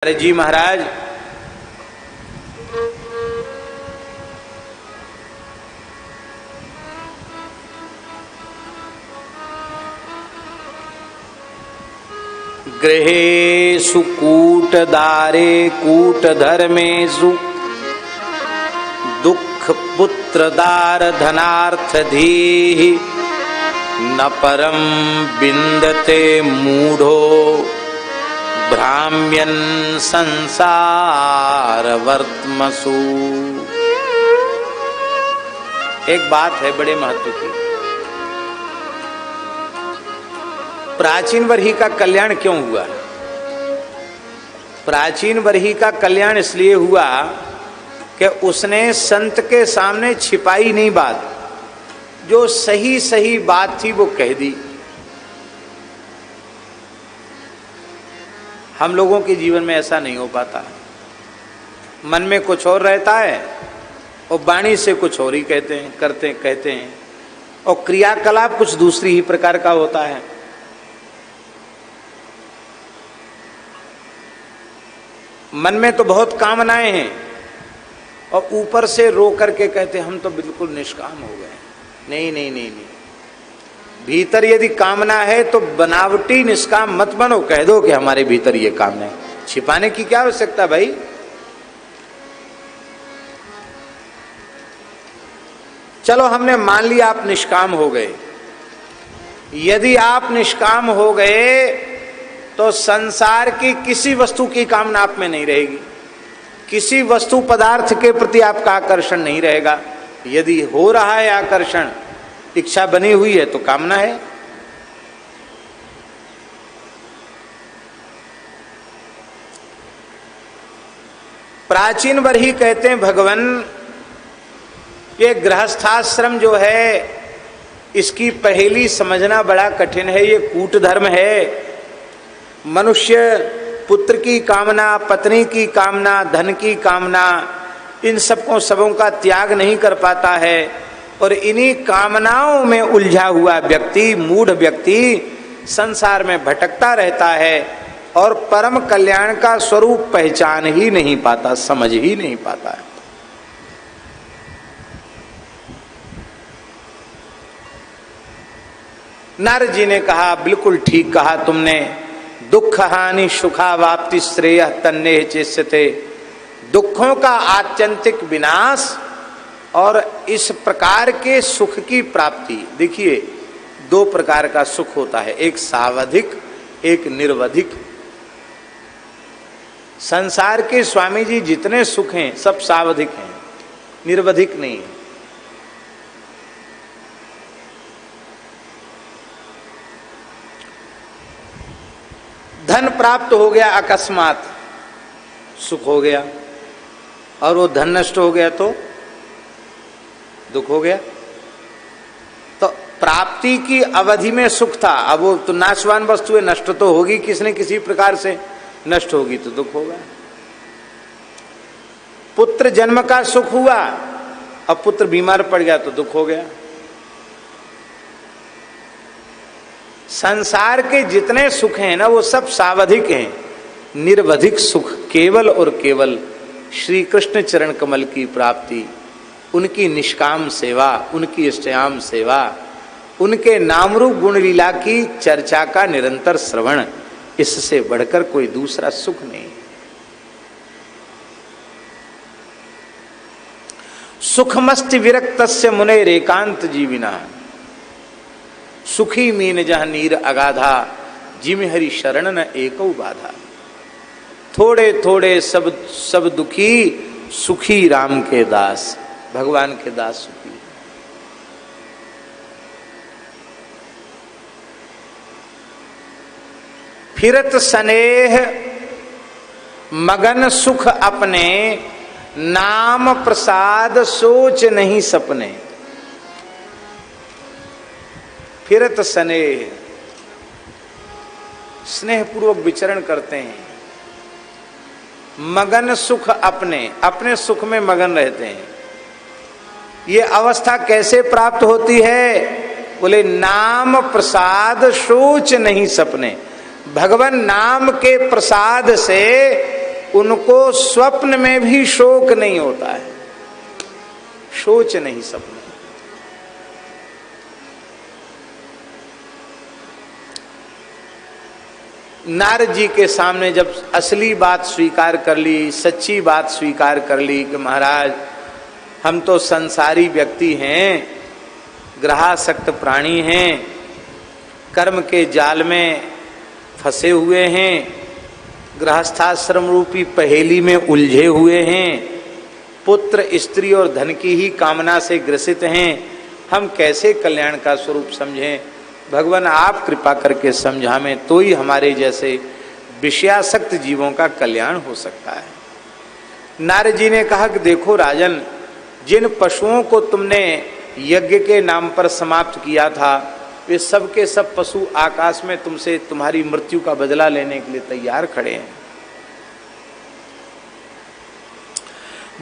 अरे जी महाराज, गृहेषु कूटदारे कूटधर्मेषु दुख पुत्रदार धनार्थधीः न परम विन्दते मूढ़ो भ्राम्यन् संसार वर्त्मसु। एक बात है बड़े महत्व की। प्राचीन वर्ही का कल्याण क्यों हुआ? प्राचीन वर्ही का कल्याण इसलिए हुआ कि उसने संत के सामने छिपाई नहीं बात, जो सही सही बात थी वो कह दी। हम लोगों के जीवन में ऐसा नहीं हो पाता। मन में कुछ और रहता है और वाणी से कुछ और ही कहते हैं और क्रियाकलाप कुछ दूसरी ही प्रकार का होता है। मन में तो बहुत कामनाएं हैं और ऊपर से रो करके कहते हम तो बिल्कुल निष्काम हो गए। नहीं नहीं नहीं नहीं, भीतर यदि कामना है तो बनावटी निष्काम मत बनो, कह दो कि हमारे भीतर ये कामना है। छिपाने की क्या आवश्यकता भाई? चलो हमने मान लिया आप निष्काम हो गए। यदि आप निष्काम हो गए तो संसार की किसी वस्तु की कामना आप में नहीं रहेगी, किसी वस्तु पदार्थ के प्रति आपका आकर्षण नहीं रहेगा। यदि हो रहा है आकर्षण, इच्छा बनी हुई है तो कामना है। प्राचीन वर्ही कहते हैं भगवान, ये गृहस्थाश्रम जो है इसकी पहेली समझना बड़ा कठिन है। ये कूट धर्म है। मनुष्य पुत्र की कामना, पत्नी की कामना, धन की कामना, इन सबों का त्याग नहीं कर पाता है और इन्हीं कामनाओं में उलझा हुआ व्यक्ति, मूढ़ व्यक्ति संसार में भटकता रहता है और परम कल्याण का स्वरूप पहचान ही नहीं पाता, समझ ही नहीं पाता है। नारद जी ने कहा, बिल्कुल ठीक कहा तुमने, दुख हानि सुखावाप्ति श्रेय तन्नेह चेष्यते। दुखों का आत्यंतिक विनाश और इस प्रकार के सुख की प्राप्ति। देखिए, दो प्रकार का सुख होता है, एक सावधिक, एक निर्वधिक। संसार के स्वामी जी जितने सुख हैं सब सावधिक हैं, निर्वधिक नहीं है। धन प्राप्त हो गया अकस्मात, सुख हो गया, और वो धन नष्ट हो गया तो दुख हो गया। तो प्राप्ति की अवधि में सुख था, अब वो तो नाशवान वस्तु है, नष्ट तो होगी, किसी न किसी प्रकार से नष्ट होगी तो दुख होगा। पुत्र जन्म का सुख हुआ, अब पुत्र बीमार पड़ गया तो दुख हो गया। संसार के जितने सुख हैं ना वो सब सावधिक हैं। निर्वधिक सुख केवल और केवल श्री कृष्ण चरण कमल की प्राप्ति, उनकी निष्काम सेवा, उनकी इष्टयाम सेवा, उनके नामरूप गुण लीला की चर्चा का निरंतर श्रवण, इससे बढ़कर कोई दूसरा सुख नहीं। सुखमस्ति विरक्तस्य मुने रेकांत जीविना, सुखी मीन जह नीर अगाधा, जिम हरि शरण न एको बाधा। थोड़े थोड़े सब दुखी, सुखी राम के दास, भगवान के दास सुखी। फिरत स्नेह मगन सुख अपने, नाम प्रसाद सोच नहीं सपने। फिरत स्नेह, स्नेह पूर्वक विचरण करते हैं। मगन सुख अपने, अपने सुख में मगन रहते हैं। ये अवस्था कैसे प्राप्त होती है? बोले नाम प्रसाद सोच नहीं सपने। भगवान नाम के प्रसाद से उनको स्वप्न में भी शोक नहीं होता है, सोच नहीं सपने। नारद जी के सामने जब असली बात स्वीकार कर ली, सच्ची बात स्वीकार कर ली कि महाराज हम तो संसारी व्यक्ति हैं, ग्रहासक्त प्राणी हैं, कर्म के जाल में फंसे हुए हैं, गृहस्थाश्रम रूपी पहेली में उलझे हुए हैं, पुत्र स्त्री और धन की ही कामना से ग्रसित हैं, हम कैसे कल्याण का स्वरूप समझें? भगवान आप कृपा करके समझावें, तो ही हमारे जैसे विषयासक्त जीवों का कल्याण हो सकता है। नारद जी ने कहा कि देखो राजन, जिन पशुओं को तुमने यज्ञ के नाम पर समाप्त किया था, वे सब के सब पशु आकाश में तुमसे तुम्हारी मृत्यु का बदला लेने के लिए तैयार खड़े हैं।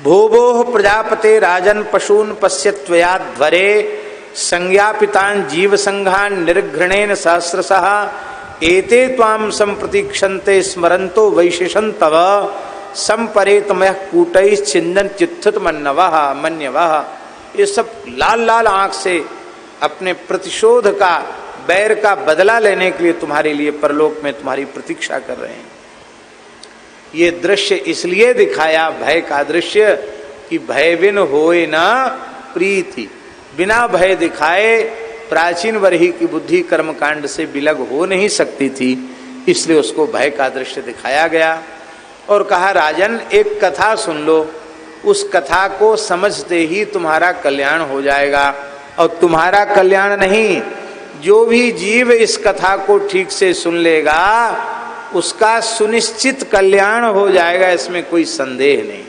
भूभोः प्रजापते राजन पशून पश्यत्वया ध्वरे संज्ञापितान जीव संघान निर्घृणेन सहस्रशः एते त्वाम संप्रतीक्षन्ते स्मरन्तो वैशेषं तव संपरेतमयः कूटैश्चिन्दन् चित्थित मन्यवः। ये सब लाल लाल आंख से अपने प्रतिशोध का, बैर का बदला लेने के लिए तुम्हारे लिए परलोक में तुम्हारी प्रतीक्षा कर रहे हैं। ये दृश्य इसलिए दिखाया, भय का दृश्य, कि भय बिन होए न प्रीति। बिना भय दिखाए प्राचीन वर्ही की बुद्धि कर्मकांड से विलग हो नहीं सकती थी, इसलिए उसको भय का दृश्य दिखाया गया। और कहा राजन एक कथा सुन लो, उस कथा को समझते ही तुम्हारा कल्याण हो जाएगा। और तुम्हारा कल्याण नहीं, जो भी जीव इस कथा को ठीक से सुन लेगा उसका सुनिश्चित कल्याण हो जाएगा, इसमें कोई संदेह नहीं।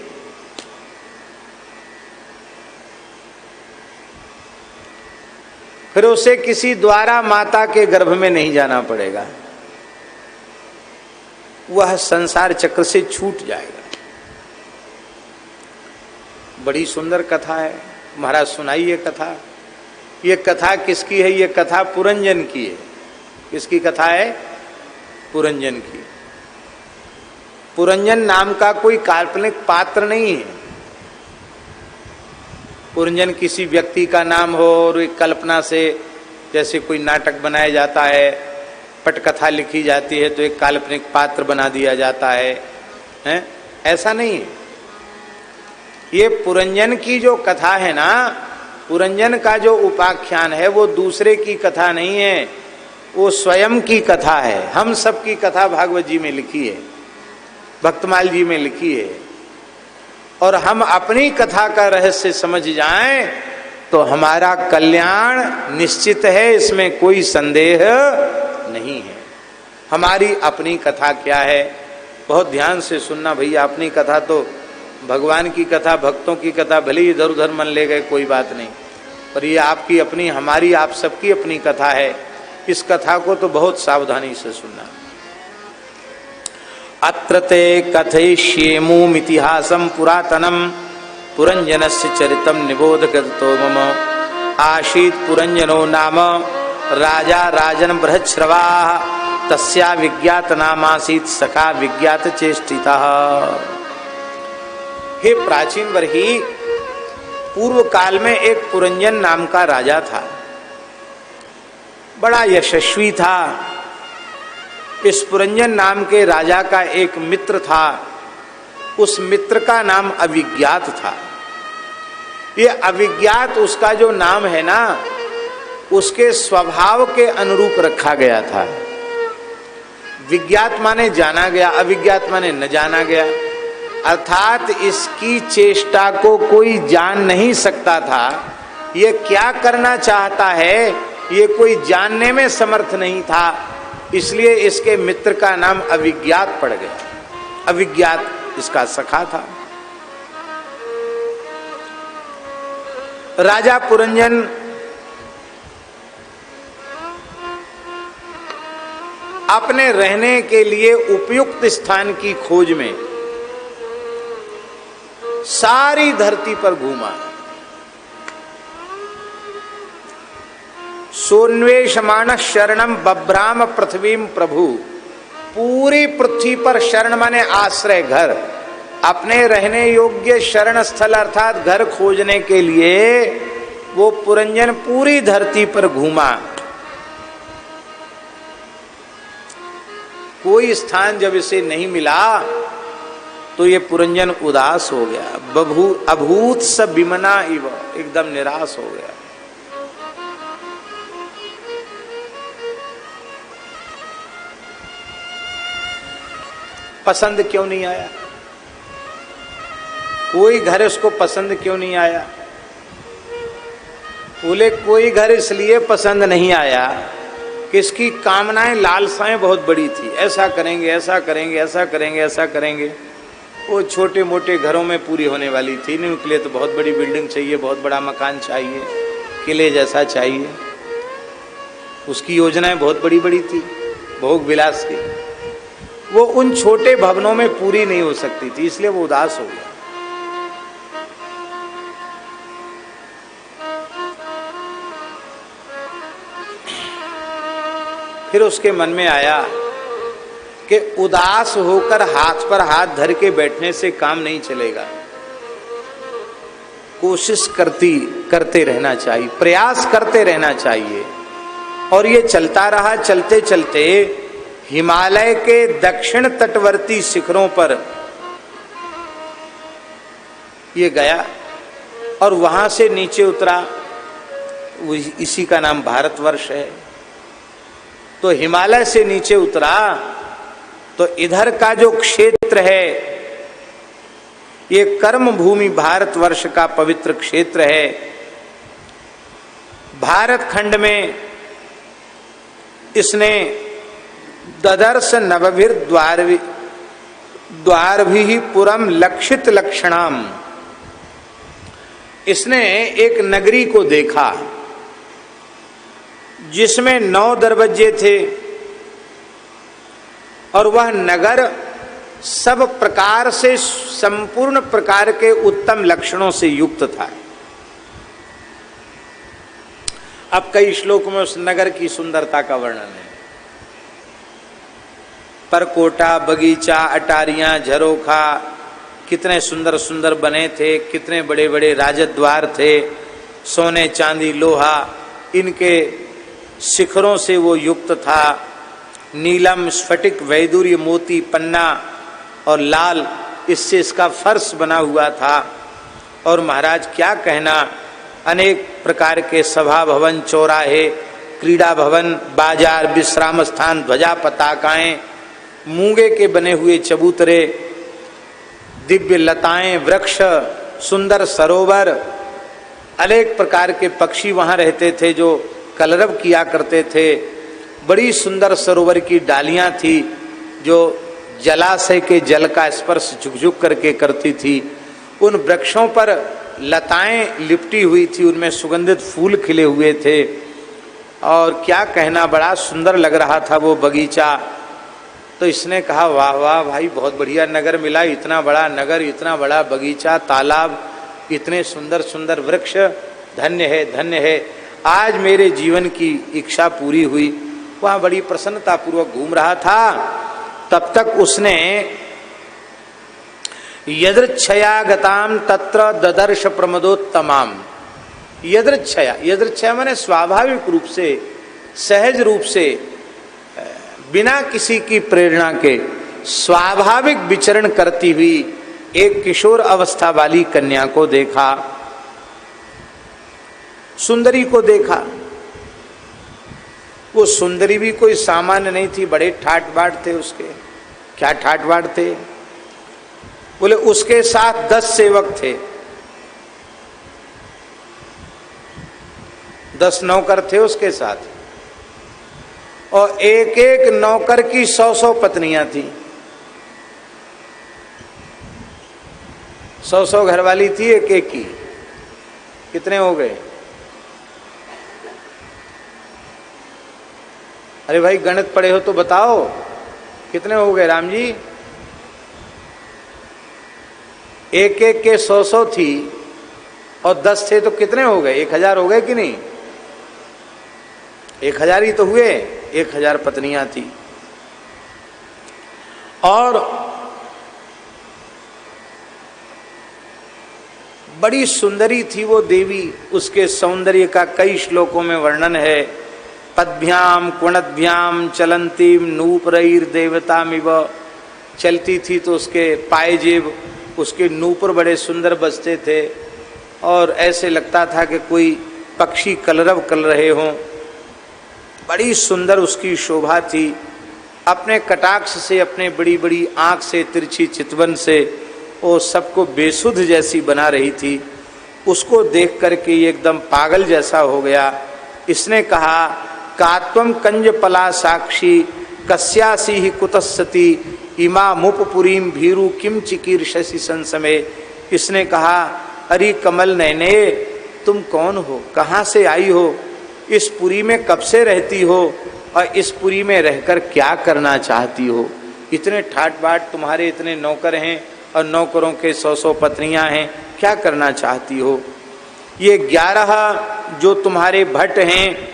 फिर उसे किसी द्वारा माता के गर्भ में नहीं जाना पड़ेगा, वह संसार चक्र से छूट जाएगा। बड़ी सुंदर कथा है महाराज, सुनाइए कथा। ये कथा किसकी है? ये कथा पुरंजन की है। किसकी कथा है? पुरंजन की। पुरंजन नाम का कोई काल्पनिक पात्र नहीं है। पुरंजन किसी व्यक्ति का नाम हो और एक कल्पना से, जैसे कोई नाटक बनाया जाता है, पटकथा लिखी जाती है तो एक काल्पनिक पात्र बना दिया जाता है? ऐसा नहीं है। ये पुरंजन की जो कथा है ना, पुरंजन का जो उपाख्यान है वो दूसरे की कथा नहीं है, वो स्वयं की कथा है। हम सब की कथा भागवत जी में लिखी है, भक्तमाल जी में लिखी है। और हम अपनी कथा का रहस्य समझ जाएं तो हमारा कल्याण निश्चित है, इसमें कोई संदेह नहीं है। हमारी अपनी कथा क्या है? बहुत ध्यान से सुनना भैया। अपनी कथा तो भगवान की कथा, भक्तों की कथा, भले ही इधर उधर मन ले गए कोई बात नहीं, पर ये आपकी अपनी, हमारी, आप सबकी अपनी कथा है। इस कथा को तो बहुत सावधानी से सुनना। अत्र ते कथयिष्येमुमितिहासं पुरातनं पुरंजनस्य चरितं निबोधकृतो मम। आसीत् पुरंजनो नाम राजा राजन बृहच्छ्रवाः तस्या विज्ञात नामासीत् सखा विज्ञात चेष्टितः। हे प्राचीन वर्ही, पूर्व काल में एक पुरंजन नाम का राजा था, बड़ा यशस्वी था। इस पुरंजन नाम के राजा का एक मित्र था, उस मित्र का नाम अविज्ञात था। ये अविज्ञात उसका जो नाम है ना, उसके स्वभाव के अनुरूप रखा गया था। विज्ञात माने जाना गया, अविज्ञात माने न जाना गया। अर्थात इसकी चेष्टा को कोई जान नहीं सकता था। ये क्या करना चाहता है ये कोई जानने में समर्थ नहीं था, इसलिए इसके मित्र का नाम अविज्ञात पड़ गया। अविज्ञात इसका सखा था। राजा पुरंजन अपने रहने के लिए उपयुक्त स्थान की खोज में सारी धरती पर घूमा। सोन्वेषमाण शरणम बभ्राम पृथ्वीम प्रभु। पूरी पृथ्वी पर शरण माने आश्रय घर, अपने रहने योग्य शरण स्थल अर्थात घर खोजने के लिए वो पुरंजन पूरी धरती पर घूमा। कोई स्थान जब इसे नहीं मिला तो ये पुरंजन उदास हो गया। अभूत स बिमना इव, एकदम निराश हो गया। पसंद क्यों नहीं आया? कोई घर उसको पसंद क्यों नहीं आया? बोले कोई घर इसलिए पसंद नहीं आया कि इसकी कामनाएं लालसाएं बहुत बड़ी थी, ऐसा करेंगे ऐसा करेंगे ऐसा करेंगे ऐसा करेंगे। वो छोटे मोटे घरों में पूरी होने वाली थी नहीं, उनके लिए तो बहुत बड़ी बिल्डिंग चाहिए, बहुत बड़ा मकान चाहिए, किले जैसा चाहिए। उसकी योजनाएं बहुत बड़ी बड़ी थी भोग विलास की, वो उन छोटे भवनों में पूरी नहीं हो सकती थी, इसलिए वो उदास हो गया। फिर उसके मन में आया कि उदास होकर हाथ पर हाथ धर के बैठने से काम नहीं चलेगा, कोशिश करते रहना चाहिए, प्रयास करते रहना चाहिए। और ये चलता रहा। चलते चलते हिमालय के दक्षिण तटवर्ती शिखरों पर ये गया और वहां से नीचे उतरा। इसी का नाम भारतवर्ष है। तो हिमालय से नीचे उतरा तो इधर का जो क्षेत्र है ये कर्म भूमि भारतवर्ष का पवित्र क्षेत्र है। भारत खंड में इसने ददर्श नवभिर द्वारभि पुरम लक्षित लक्षणाम, इसने एक नगरी को देखा जिसमें 9 दरवाजे थे और वह नगर सब प्रकार से संपूर्ण प्रकार के उत्तम लक्षणों से युक्त था। अब कई श्लोक में उस नगर की सुंदरता का वर्णन है। परकोटा, बगीचा, अटारियां, झरोखा कितने सुंदर सुंदर बने थे, कितने बड़े बड़े राजद्वार थे, सोने चांदी लोहा इनके शिखरों से वो युक्त था। नीलम, स्फटिक, वैदुर्य, मोती, पन्ना और लाल इससे इसका फर्श बना हुआ था। और महाराज क्या कहना, अनेक प्रकार के सभा भवन, चौराहे, क्रीड़ा भवन, बाजार, विश्राम स्थान, ध्वजा पताकाएं, मूंगे के बने हुए चबूतरे, दिव्य लताएं, वृक्ष, सुंदर सरोवर, अनेक प्रकार के पक्षी वहां रहते थे जो कलरव किया करते थे। बड़ी सुंदर सरोवर की डालियां थी जो जलाशय के जल का स्पर्श झुक-झुक करके करती थी। उन वृक्षों पर लताएं लिपटी हुई थी, उनमें सुगंधित फूल खिले हुए थे। और क्या कहना, बड़ा सुंदर लग रहा था वो बगीचा। तो इसने कहा वाह वाह भाई, बहुत बढ़िया नगर मिला, इतना बड़ा नगर, इतना बड़ा बगीचा, तालाब, इतने सुंदर सुंदर वृक्ष, धन्य है धन्य है, आज मेरे जीवन की इच्छा पूरी हुई। वहां बड़ी प्रसन्नता पूर्वक घूम रहा था। तब तक उसने यदृच्छया गताम तत्र ददर्श प्रमदोत्तमाम। यदृच्छया माने स्वाभाविक रूप से, सहज रूप से, बिना किसी की प्रेरणा के स्वाभाविक विचरण करती हुई एक किशोर अवस्था वाली कन्या को देखा, सुंदरी को देखा। वो सुंदरी भी कोई सामान्य नहीं थी, बड़े ठाट बाट थे उसके। क्या ठाट बाट थे? बोले उसके साथ 10 सेवक थे, 10 नौकर थे उसके साथ, और एक एक नौकर की 100-100 पत्नियां थी। 100-100 घरवाली थी एक एक की। कितने हो गए? अरे भाई गणित पढ़े हो तो बताओ कितने हो गए राम जी? एक एक के 100-100 थी और 10 थे तो कितने हो गए? 1000 हो गए कि नहीं? 1000 ही तो हुए। 1000 पत्नियां थी। और बड़ी सुंदरी थी वो देवी, उसके सौंदर्य का कई श्लोकों में वर्णन है। पद्भ्याम कुणद्भ्याम चलंतीम नूपुरैर देवतामिव, चलती थी तो उसके पायजेब, उसके नूपुर बड़े सुंदर बजते थे और ऐसे लगता था कि कोई पक्षी कलरव कर रहे हों। बड़ी सुंदर उसकी शोभा थी। अपने कटाक्ष से, अपने बड़ी बड़ी आँख से, तिरछी चितवन से वो सबको बेसुध जैसी बना रही थी। उसको देख करके ये एकदम पागल जैसा हो गया। इसने कहा, कात्वम कंजपला साक्षी कस्यासी ही कुतस्सती इमा मुपपुरीम भीरु किम चिकीर्षसि संसमे। इसने कहा, अरे कमल नयने, तुम कौन हो, कहाँ से आई हो, इस पुरी में कब से रहती हो और इस पुरी में रहकर क्या करना चाहती हो। इतने ठाट बाट तुम्हारे इतने नौकर हैं और नौकरों के 100 पत्नियां हैं, क्या करना चाहती हो। ये 11 जो तुम्हारे भट्ट हैं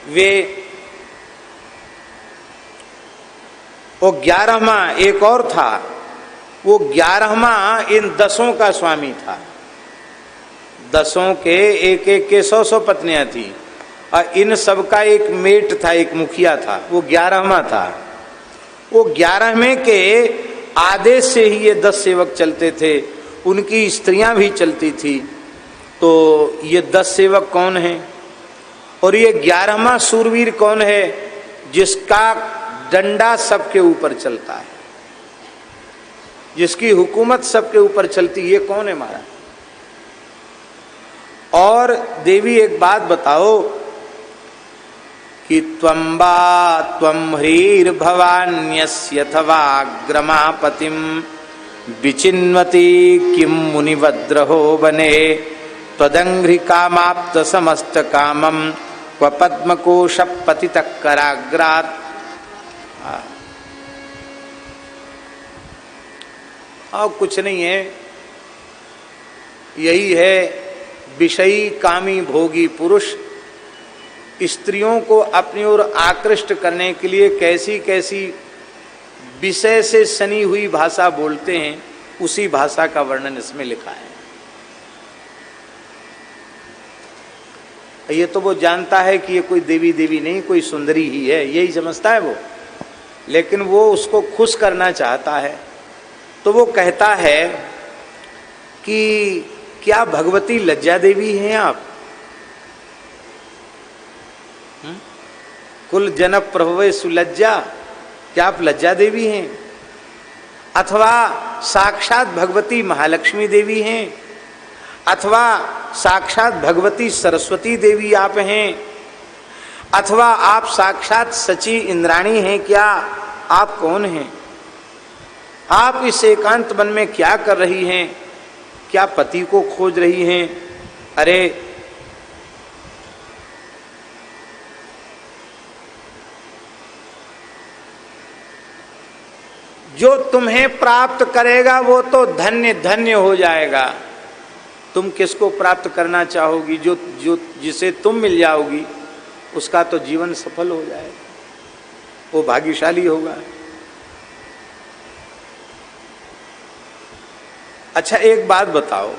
वे, वो 11वां एक और था, वो 11वां इन 10 का स्वामी था। 10 के एक एक के 100 पत्नियां थी और इन सब का एक मेट था, एक मुखिया था, वो 11वां था। वो 11वें के आदेश से ही ये 10 सेवक चलते थे, उनकी स्त्रियां भी चलती थी। तो ये 10 सेवक कौन हैं और ये 11वां सूरवीर कौन है जिसका डंडा सबके ऊपर चलता है, जिसकी हुकूमत सबके ऊपर चलती, ये कौन है महाराज। और देवी एक बात बताओ कि त्वम्बा त्वं ह्रीर भवान्यस्यथवाग्रमापतिम विचिन्वती किम मुनिवद्रहो वने त्वदंघ्रि कामाप्त समस्त कामम क्व पद्मकोश पतितः कराग्रात्। और कुछ नहीं है, यही है विषयी कामी भोगी पुरुष स्त्रियों को अपनी ओर आकृष्ट करने के लिए कैसी कैसी विषय से सनी हुई भाषा बोलते हैं, उसी भाषा का वर्णन इसमें लिखा है। ये तो वो जानता है कि ये कोई देवी देवी नहीं, कोई सुंदरी ही है, यही समझता है वो, लेकिन वो उसको खुश करना चाहता है। तो वो कहता है कि क्या भगवती लज्जा देवी हैं आप, कुल जन प्रभवे सुलज्जा, क्या आप लज्जा देवी हैं, अथवा साक्षात भगवती महालक्ष्मी देवी हैं, अथवा साक्षात भगवती सरस्वती देवी आप हैं, अथवा आप साक्षात सची इंद्राणी हैं, क्या आप कौन हैं, आप इस एकांत वन में क्या कर रही हैं, क्या पति को खोज रही हैं। अरे जो तुम्हें प्राप्त करेगा वो तो धन्य धन्य हो जाएगा। तुम किसको प्राप्त करना चाहोगी, जो जो जिसे तुम मिल जाओगी उसका तो जीवन सफल हो जाएगा, वो भाग्यशाली होगा। अच्छा एक बात बताओ,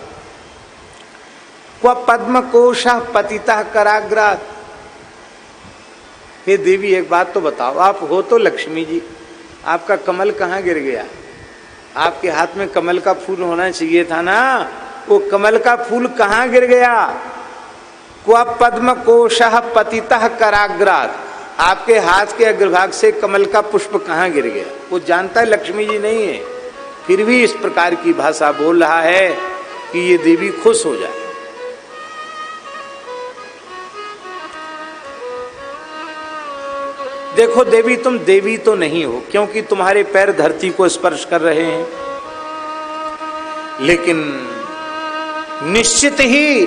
क्व पद्मकोशः पतितः कराग्रात्। हे देवी एक बात तो बताओ, आप हो तो लक्ष्मी जी, आपका कमल कहाँ गिर गया, आपके हाथ में कमल का फूल होना चाहिए था ना, वो कमल का फूल कहाँ गिर गया। क्व पद्मकोशः पतितः कराग्रात्, आपके हाथ के अग्रभाग से कमल का पुष्प कहाँ गिर गया। वो जानता है लक्ष्मी जी नहीं है, फिर भी इस प्रकार की भाषा बोल रहा है कि ये देवी खुश हो जाए। देखो देवी, तुम देवी तो नहीं हो क्योंकि तुम्हारे पैर धरती को स्पर्श कर रहे हैं, लेकिन निश्चित ही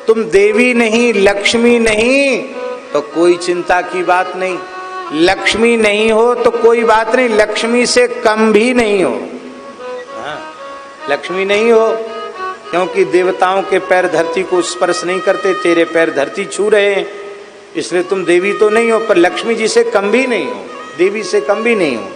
तुम देवी नहीं, लक्ष्मी नहीं तो कोई चिंता की बात नहीं। लक्ष्मी नहीं हो तो कोई बात नहीं, लक्ष्मी से कम भी नहीं हो। हाँ, लक्ष्मी नहीं हो क्योंकि देवताओं के पैर धरती को स्पर्श नहीं करते, तेरे पैर धरती छू रहे हैं, इसलिए तुम देवी तो नहीं हो, पर लक्ष्मी जी से कम भी नहीं हो, देवी से कम भी नहीं हो।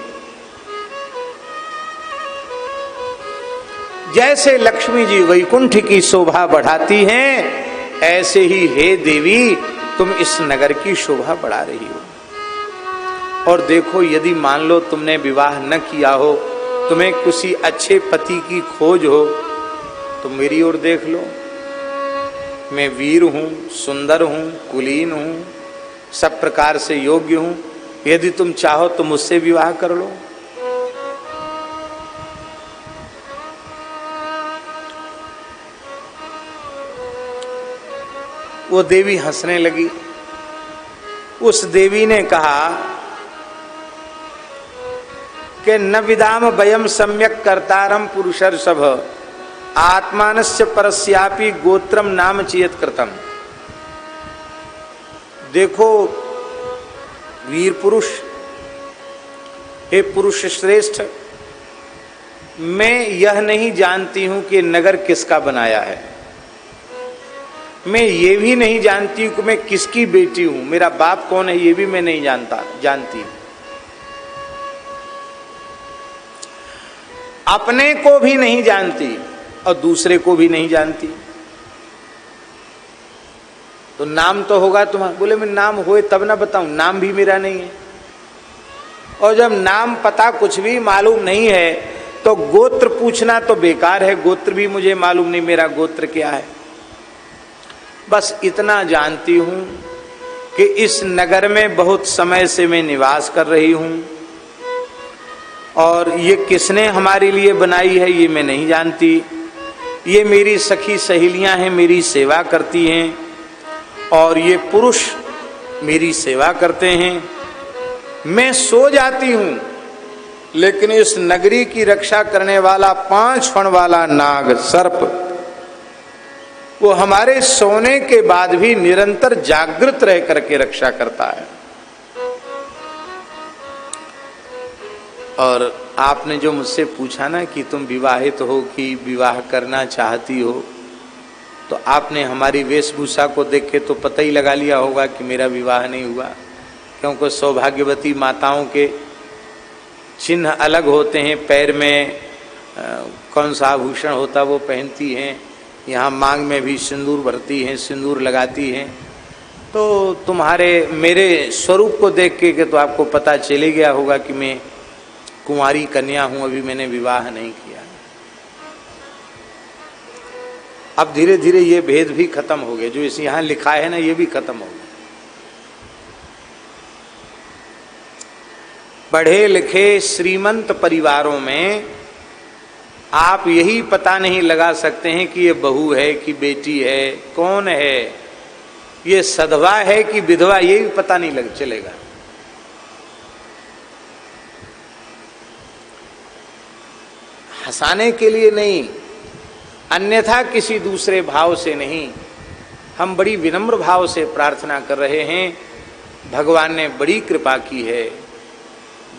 जैसे लक्ष्मी जी वैकुंठ की शोभा बढ़ाती हैं, ऐसे ही हे देवी तुम इस नगर की शोभा बढ़ा रही हो। और देखो, यदि मान लो तुमने विवाह न किया हो, तुम्हें किसी अच्छे पति की खोज हो, तो मेरी ओर देख लो। मैं वीर हूं, सुंदर हूं, कुलीन हूं, सब प्रकार से योग्य हूं। यदि तुम चाहो तो मुझसे विवाह कर लो। वो देवी हंसने लगी। उस देवी ने कहा कि न विदाम वयम सम्यक कर्तारम पुरुषर्षभ आत्मानस्य परस्यापि गोत्रम नाम चेत कृतम। देखो वीर पुरुष, हे पुरुष श्रेष्ठ, मैं यह नहीं जानती हूं कि नगर किसका बनाया है। मैं ये भी नहीं जानती हूं कि मैं किसकी बेटी हूं, मेरा बाप कौन है ये भी मैं नहीं जानती। अपने को भी नहीं जानती और दूसरे को भी नहीं जानती। तो नाम तो होगा तुम्हारा। बोले मैं नाम होए तब ना बताऊं, नाम भी मेरा नहीं है। और जब नाम पता कुछ भी मालूम नहीं है तो गोत्र पूछना तो बेकार है। गोत्र भी मुझे मालूम नहीं, मेरा गोत्र क्या है। बस इतना जानती हूं कि इस नगर में बहुत समय से मैं निवास कर रही हूं, और ये किसने हमारे लिए बनाई है ये मैं नहीं जानती। ये मेरी सखी सहेलियां हैं, मेरी सेवा करती हैं, और ये पुरुष मेरी सेवा करते हैं। मैं सो जाती हूं, लेकिन इस नगरी की रक्षा करने वाला 5 फण वाला नाग सर्प, वो हमारे सोने के बाद भी निरंतर जागृत रह करके रक्षा करता है। और आपने जो मुझसे पूछा ना कि तुम विवाहित हो कि विवाह करना चाहती हो, तो आपने हमारी वेशभूषा को देख के तो पता ही लगा लिया होगा कि मेरा विवाह नहीं हुआ, क्योंकि सौभाग्यवती माताओं के चिन्ह अलग होते हैं। पैर में कौन सा आभूषण होता वो पहनती हैं, यहाँ मांग में भी सिंदूर भरती हैं, सिंदूर लगाती हैं। तो तुम्हारे मेरे स्वरूप को देख के तो आपको पता चले गया होगा कि मैं कुंवारी कन्या हूं, अभी मैंने विवाह नहीं किया। अब धीरे धीरे ये भेद भी खत्म हो गए, जो इस यहां लिखा है ना ये भी खत्म हो गया। पढ़े लिखे श्रीमंत परिवारों में आप यही पता नहीं लगा सकते हैं कि ये बहू है कि बेटी है, कौन है, ये सधवा है कि विधवा, ये भी पता नहीं लग चलेगा। हंसाने के लिए नहीं, अन्यथा किसी दूसरे भाव से नहीं, हम बड़ी विनम्र भाव से प्रार्थना कर रहे हैं। भगवान ने बड़ी कृपा की है।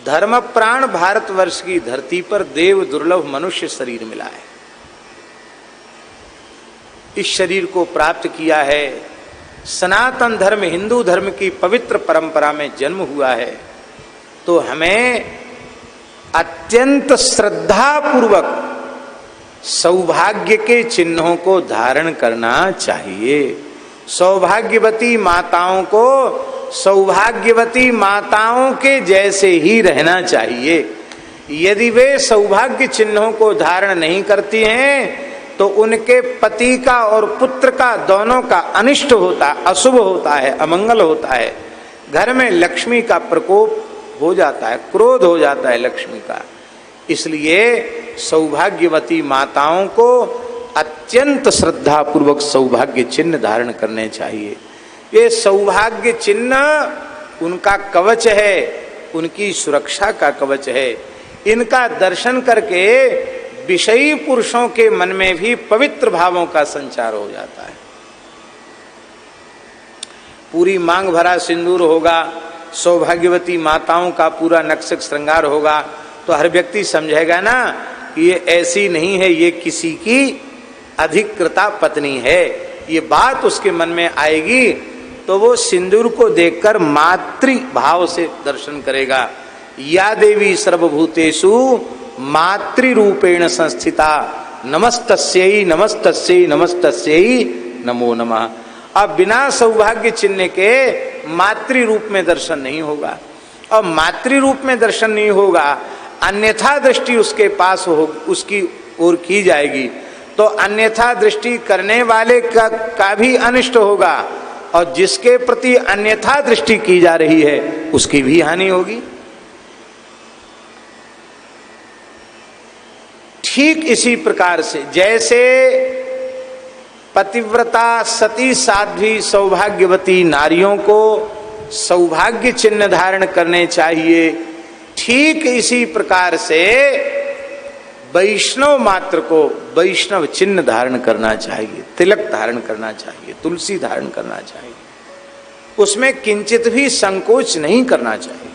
धर्म प्राण भारतवर्ष की धरती पर देव दुर्लभ मनुष्य शरीर मिला है। इस शरीर को प्राप्त किया है, सनातन धर्म हिंदू धर्म की पवित्र परंपरा में जन्म हुआ है। तो हमें अत्यंत श्रद्धा पूर्वक सौभाग्य के चिन्हों को धारण करना चाहिए। सौभाग्यवती माताओं को सौभाग्यवती माताओं के जैसे ही रहना चाहिए। यदि वे सौभाग्य चिन्हों को धारण नहीं करती हैं तो उनके पति का और पुत्र का दोनों का अनिष्ट होता, अशुभ होता है, अमंगल होता है। घर में लक्ष्मी का प्रकोप हो जाता है, क्रोध हो जाता है लक्ष्मी का। इसलिए सौभाग्यवती माताओं को अत्यंत श्रद्धा पूर्वक सौभाग्य चिन्ह धारण करने चाहिए। ये सौभाग्य चिन्ह उनका कवच है, उनकी सुरक्षा का कवच है। इनका दर्शन करके विषयी पुरुषों के मन में भी पवित्र भावों का संचार हो जाता है। पूरी मांग भरा सिंदूर होगा, सौभाग्यवती माताओं का पूरा नक्शक श्रृंगार होगा, तो हर व्यक्ति समझेगा ना कि ये ऐसी नहीं है, ये किसी की अधिकृता पत्नी है। ये बात उसके मन में आएगी तो वो सिंदूर को देखकर मातृ भाव से दर्शन करेगा। या देवी सर्वभूतेषु मातृ रूपेण संस्थिता नमस्तस्यै नमस्तस्यै नमस्तस्यै नमो नमः। अब बिना सौभाग्य चिन्ह के मातृ रूप में दर्शन नहीं होगा, और मातृ रूप में दर्शन नहीं होगा, अन्यथा दृष्टि उसके पास हो, उसकी ओर की जाएगी, तो अन्यथा दृष्टि करने वाले का भी अनिष्ट होगा, और जिसके प्रति अन्यथा दृष्टि की जा रही है उसकी भी हानि होगी। ठीक इसी प्रकार से जैसे पतिव्रता सती साध्वी सौभाग्यवती नारियों को सौभाग्य चिन्ह धारण करने चाहिए, ठीक इसी प्रकार से वैष्णव मात्र को वैष्णव चिन्ह धारण करना चाहिए, तिलक धारण करना चाहिए, तुलसी धारण करना चाहिए, उसमें किंचित भी संकोच नहीं करना चाहिए।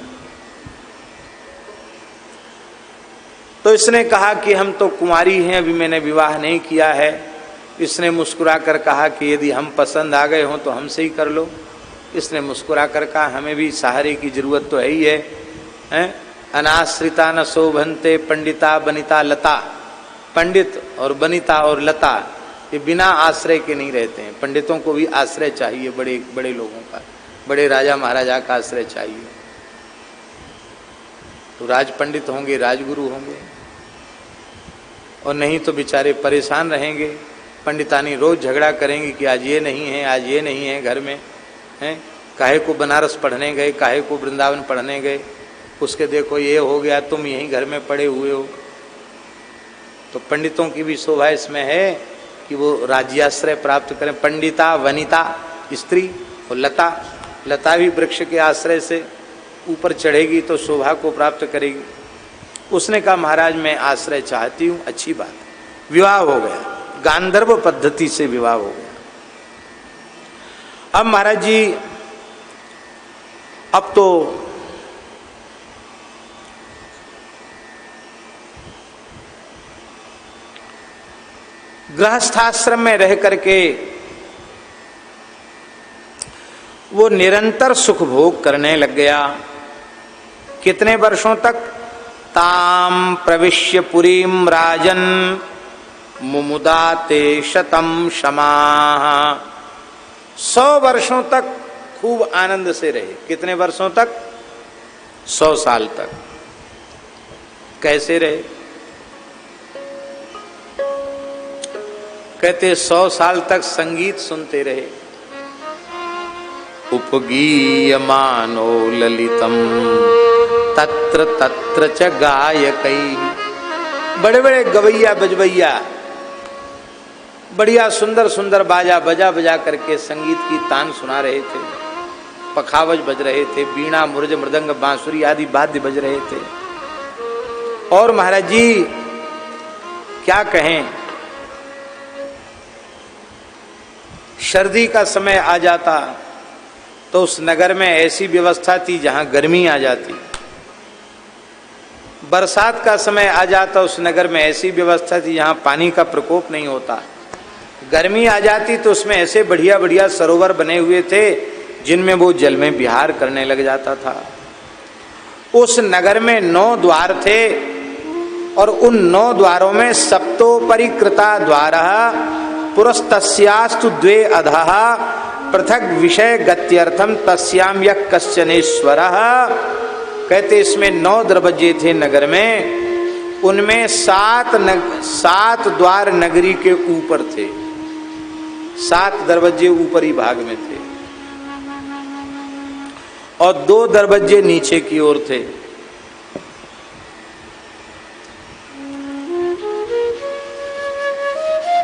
तो इसने कहा कि हम तो कुंवारी हैं, अभी मैंने विवाह नहीं किया है। इसने मुस्कुरा कर कहा कि यदि हम पसंद आ गए हों तो हमसे ही कर लो। इसने मुस्कुरा कर कहा हमें भी सहारे की जरूरत तो है ही है, हैं? अनाश्रिता न शोभन्ते पंडिता बनिता लता। पंडित और बनिता और लता ये बिना आश्रय के नहीं रहते हैं, पंडितों को भी आश्रय चाहिए, बड़े बड़े लोगों का, बड़े राजा महाराजा का आश्रय चाहिए। तो राज पंडित होंगे, राजगुरु होंगे, और नहीं तो बेचारे परेशान रहेंगे। पंडितानी रोज झगड़ा करेंगे कि आज ये नहीं है, आज ये नहीं है घर में, हैं? काहे को बनारस पढ़ने गए, काहे को वृंदावन पढ़ने गए, उसके देखो ये हो गया, तुम यहीं घर में पड़े हुए हो। तो पंडितों की भी शोभा इसमें है कि वो राज्याश्रय प्राप्त करें। पंडिता वनिता स्त्री और लता, लता भी वृक्ष के आश्रय से ऊपर चढ़ेगी तो शोभा को प्राप्त करेगी। उसने कहा महाराज मैं आश्रय चाहती हूँ, अच्छी बात। विवाह हो गया, गांधर्व पद्धति से विवाह हो गया। अब महाराज जी अब तो गृहस्थाश्रम में रह करके वो निरंतर सुख भोग करने लग गया। कितने वर्षों तक? ताम प्रविश्य पुरीम राजन मुमुदाते शतम क्षमा। 100 वर्षों तक खूब आनंद से रहे। कितने वर्षों तक? 100 साल तक। कैसे रहे? कहते 100 साल तक संगीत सुनते रहे। उपगीयमानो ललितम तत्र तत्र च गायकै। बड़े बड़े गवैया बजवैया बढ़िया सुंदर सुंदर बाजा बजा बजा करके संगीत की तान सुना रहे थे, पखावज बज रहे थे, बीणा मुर्ज मृदंग बांसुरी आदि वाद्य बज रहे थे। और महाराज जी क्या कहें, सर्दी का समय आ जाता तो उस नगर में ऐसी व्यवस्था थी जहां गर्मी आ जाती। बरसात का समय आ जाता उस नगर में ऐसी व्यवस्था थी जहां पानी का प्रकोप नहीं होता। गर्मी आ जाती तो उसमें ऐसे बढ़िया बढ़िया सरोवर बने हुए थे जिनमें वो जल में विहार करने लग जाता था। उस नगर में 9 द्वार थे और उन 9 द्वारों में सप्तोपरिकृता द्वारः पुरस्तस्यास्तु 2 अधः पृथक विषय गत्यर्थम तस्याम यः कश्चनेश्वरः। कहते इसमें 9 दरवाजे थे नगर में, उनमें 7 द्वार नगरी के ऊपर थे, 7 दरवाजे ऊपरी भाग में थे और 2 दरवाजे नीचे की ओर थे।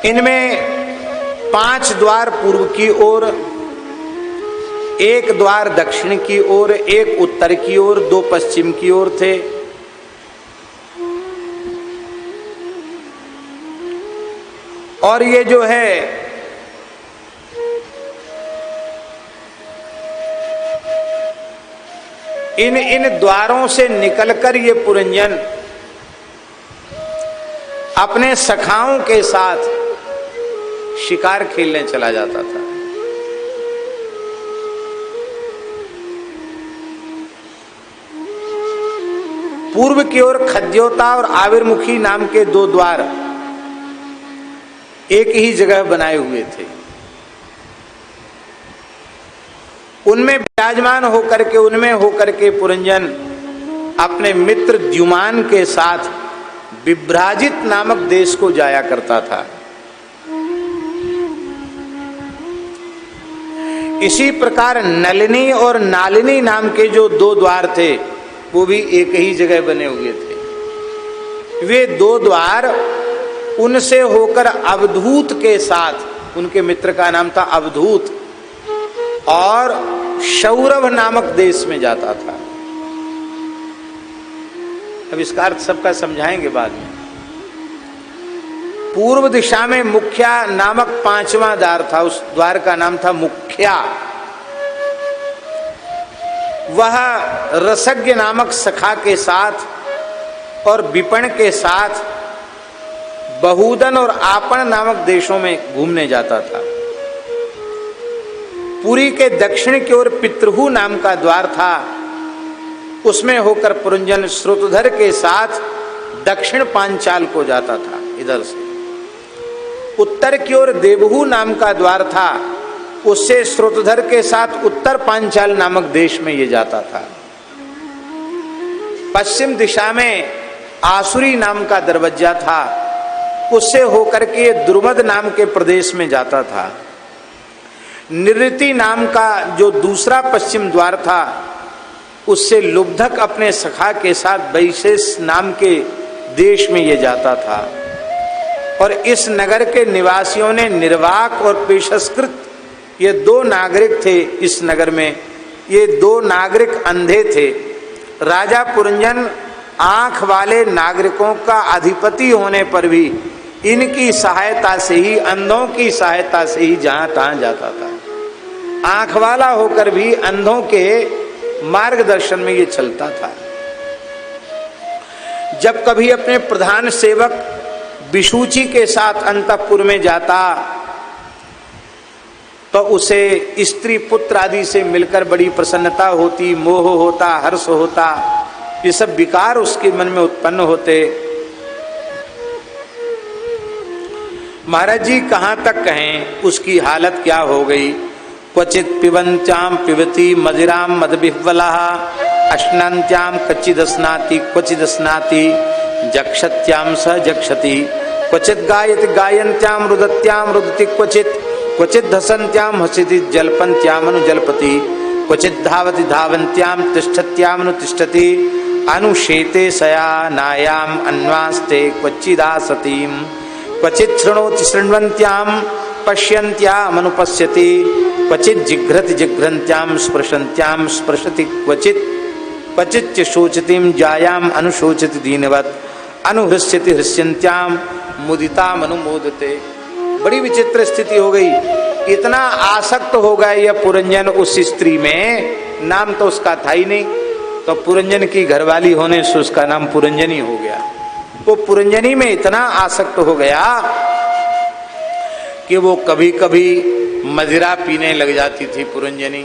इनमें 5 द्वार पूर्व की ओर, 1 द्वार दक्षिण की ओर, 1 उत्तर की ओर, 2 पश्चिम की ओर थे। और ये जो है इन द्वारों से निकलकर ये पुरंजन अपने सखाओं के साथ शिकार खेलने चला जाता था। पूर्व की ओर खद्योता और आविर्मुखी नाम के 2 द्वार एक ही जगह बनाए हुए थे। उनमें विराजमान होकर के पुरंजन अपने मित्र द्युमान के साथ विभ्राजित नामक देश को जाया करता था। इसी प्रकार नलिनी और नालिनी नाम के जो दो द्वार थे वो भी एक ही जगह बने हुए थे। वे दो द्वार उनसे होकर अवधूत के साथ, उनके मित्र का नाम था अवधूत, और सौरभ नामक देश में जाता था। अब इसका अर्थ सबका समझाएंगे बाद में। पूर्व दिशा में मुख्या नामक 5वां द्वार था, उस द्वार का नाम था मुख्या। वह रसज्ञ नामक सखा के साथ और विपण के साथ बहुदन और आपण नामक देशों में घूमने जाता था। पुरी के दक्षिण की ओर पितृहु नाम का द्वार था, उसमें होकर पुरंजन श्रुतधर के साथ दक्षिण पांचाल को जाता था। इधर से उत्तर की ओर देवहू नाम का द्वार था, उससे श्रुतधर के साथ उत्तर पांचाल नामक देश में ये जाता था। पश्चिम दिशा में आसुरी नाम का दरवाजा था, उससे होकर के द्रुमद नाम के प्रदेश में जाता था। निवृत्ति नाम का जो दूसरा पश्चिम द्वार था, उससे लुब्धक अपने सखा के साथ वैशेष नाम के देश में ये जाता था। और इस नगर के निवासियों ने निर्वाक और पेशस्कृत, ये दो नागरिक थे इस नगर में, ये दो नागरिक अंधे थे। राजा पुरंजन आंख वाले नागरिकों का अधिपति होने पर भी इनकी सहायता से ही, अंधों की सहायता से ही जहां तहां जाता था। आंख वाला होकर भी अंधों के मार्गदर्शन में ये चलता था। जब कभी अपने प्रधान सेवक विशुचि के साथ अंतःपुर में जाता तो उसे स्त्री पुत्र आदि से मिलकर बड़ी प्रसन्नता होती, मोह होता, हर्ष होता, ये सब विकार उसके मन में उत्पन्न होते। महाराज जी कहां तक कहें उसकी हालत क्या हो गई। क्वचित पिबंत्याम पिबती मदिराम मदविह्वलः अश्नन्त्याम कच्चिदस्नाति क्वचिदस्नाति जक्षत्याम स जक्षति क्वचित गायति गायन्त्याम रुदत्याम रुदति क्वचित धसन्त्याम हसिति जल्पन्त्याम अनुजल्पति क्वचित धावति धावन्त्याम तिष्ठत्याम अनुतिष्ठति अनुशेते शयानायाम अन्वास्ते क्वचिदासतीम क्वचित शृणोति शृण्वन्त्याम पश्यन्त्याम अनुपश्यति क्वचित जिघ्रति जिघ्रन्त्याम स्पृशन्त्याम स्पृशति क्वचित शोचतीम जायाम अनुशोचति दीनवत् अनुहृष्यति हृष्यन्त्याम मुदिताम अनुमोदते। बड़ी विचित्र स्थिति हो गई। इतना आसक्त हो गया यह पुरंजन उस स्त्री में, नाम तो उसका था ही नहीं, तो पुरंजन की घरवाली होने से उसका नाम पुरंजनी हो गया। वो पुरंजनी में इतना आसक्त हो गया कि वो कभी कभी मदिरा पीने लग जाती थी पुरंजनी।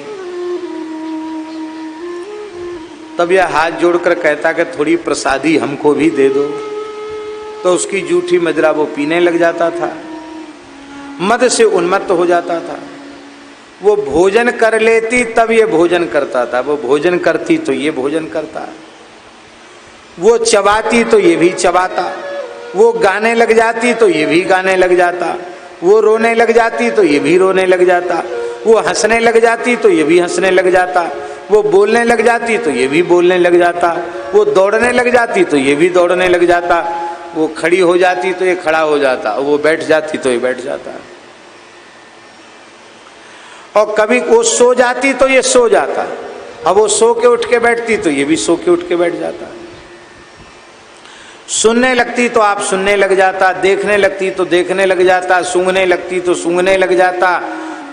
तब यह हाथ जोड़कर कहता कि थोड़ी प्रसादी हमको भी दे दो, तो उसकी जूठी मदिरा वो पीने लग जाता था, मद से उन्मत्त हो जाता था। वो भोजन कर लेती तब ये भोजन करता था, वो भोजन करती तो ये भोजन करता, वो चबाती तो ये भी चबाता, वो गाने लग जाती तो ये भी गाने लग जाता, वो रोने लग जाती तो ये भी रोने लग जाता, वो हंसने लग जाती तो ये भी हंसने लग जाता, वो बोलने लग जाती तो ये भी बोलने लग जाता, वो दौड़ने लग जाती तो ये भी दौड़ने लग जाता, वो खड़ी हो जाती तो ये खड़ा हो जाता, वो बैठ जाती तो ये बैठ जाता, और कभी वो सो जाती तो ये सो जाता, अब वो सो के उठ के बैठती तो ये भी सो के उठ के बैठ जाता। सुनने लगती तो आप सुनने लग जाता, देखने लगती तो देखने लग जाता, सूंघने लगती तो सूंघने लग जाता,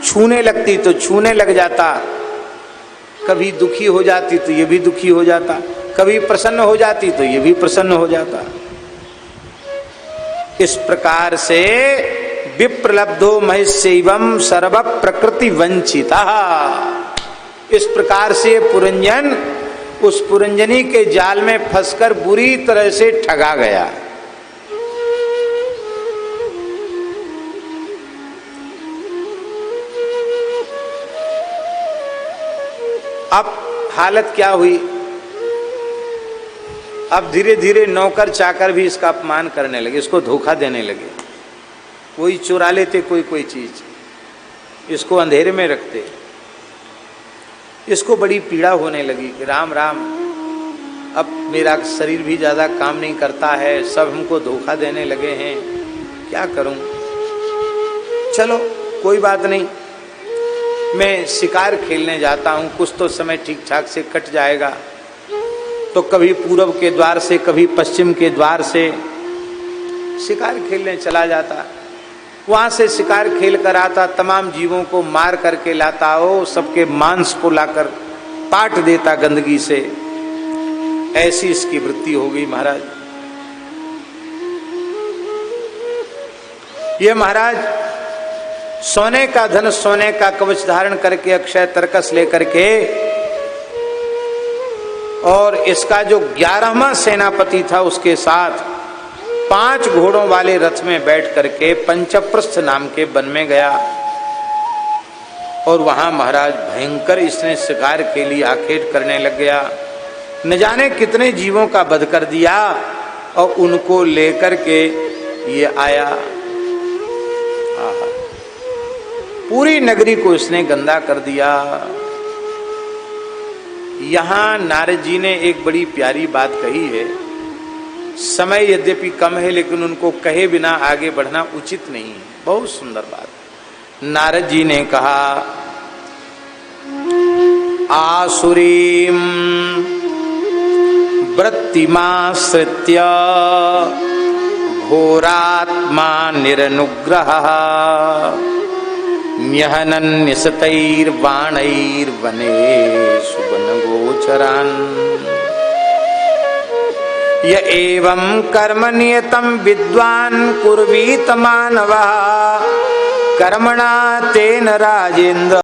छूने लगती तो छूने लग जाता। कभी दुखी हो जाती तो ये भी दुखी हो जाता, कभी प्रसन्न हो जाती तो ये भी प्रसन्न हो जाता। इस प्रकार से विप्रलब्धो महिषैवं सर्व प्रकृति वंचिता। इस प्रकार से पुरंजन उस पुरंजनी के जाल में फंसकर बुरी तरह से ठगा गया। अब हालत क्या हुई, अब धीरे धीरे नौकर चाकर भी इसका अपमान करने लगे, इसको धोखा देने लगे। कोई चुरा लेते कोई चीज, इसको अंधेरे में रखते। इसको बड़ी पीड़ा होने लगी कि राम राम, अब मेरा शरीर भी ज़्यादा काम नहीं करता है, सब हमको धोखा देने लगे हैं, क्या करूं। चलो कोई बात नहीं, मैं शिकार खेलने जाता हूं, कुछ तो समय ठीक ठाक से कट जाएगा। तो कभी पूरब के द्वार से, कभी पश्चिम के द्वार से शिकार खेलने चला जाता। वहां से शिकार खेल कर आता, तमाम जीवों को मार करके लाता हो, सबके मांस को लाकर पाट देता गंदगी से। ऐसी इसकी वृत्ति हो गई महाराज। ये महाराज सोने का धन, सोने का कवच धारण करके, अक्षय तरकस लेकर के, और इसका जो 11वां सेनापति था उसके साथ 5 घोड़ों वाले रथ में बैठ करके पंचप्रस्थ नाम के वन में गया। और वहां महाराज भयंकर इसने शिकार के लिए आखेट करने लग गया। न जाने कितने जीवों का वध कर दिया और उनको लेकर के ये आया। पूरी नगरी को इसने गंदा कर दिया। यहां नारद जी ने एक बड़ी प्यारी बात कही है। समय यद्यपि कम है लेकिन उनको कहे बिना आगे बढ़ना उचित नहीं है। बहुत सुंदर बात। नारद जी ने कहा, आसुरीम वृत्तिमाश्रित्य घोरात्मा निरनुग्रह न्यहनन्यसतैर्बाणैर्वने सुवनगोचरान् य एवं कर्म नियतं विद्वान् कुर्वीत मानवः कर्मणा तेन राजेन्द्र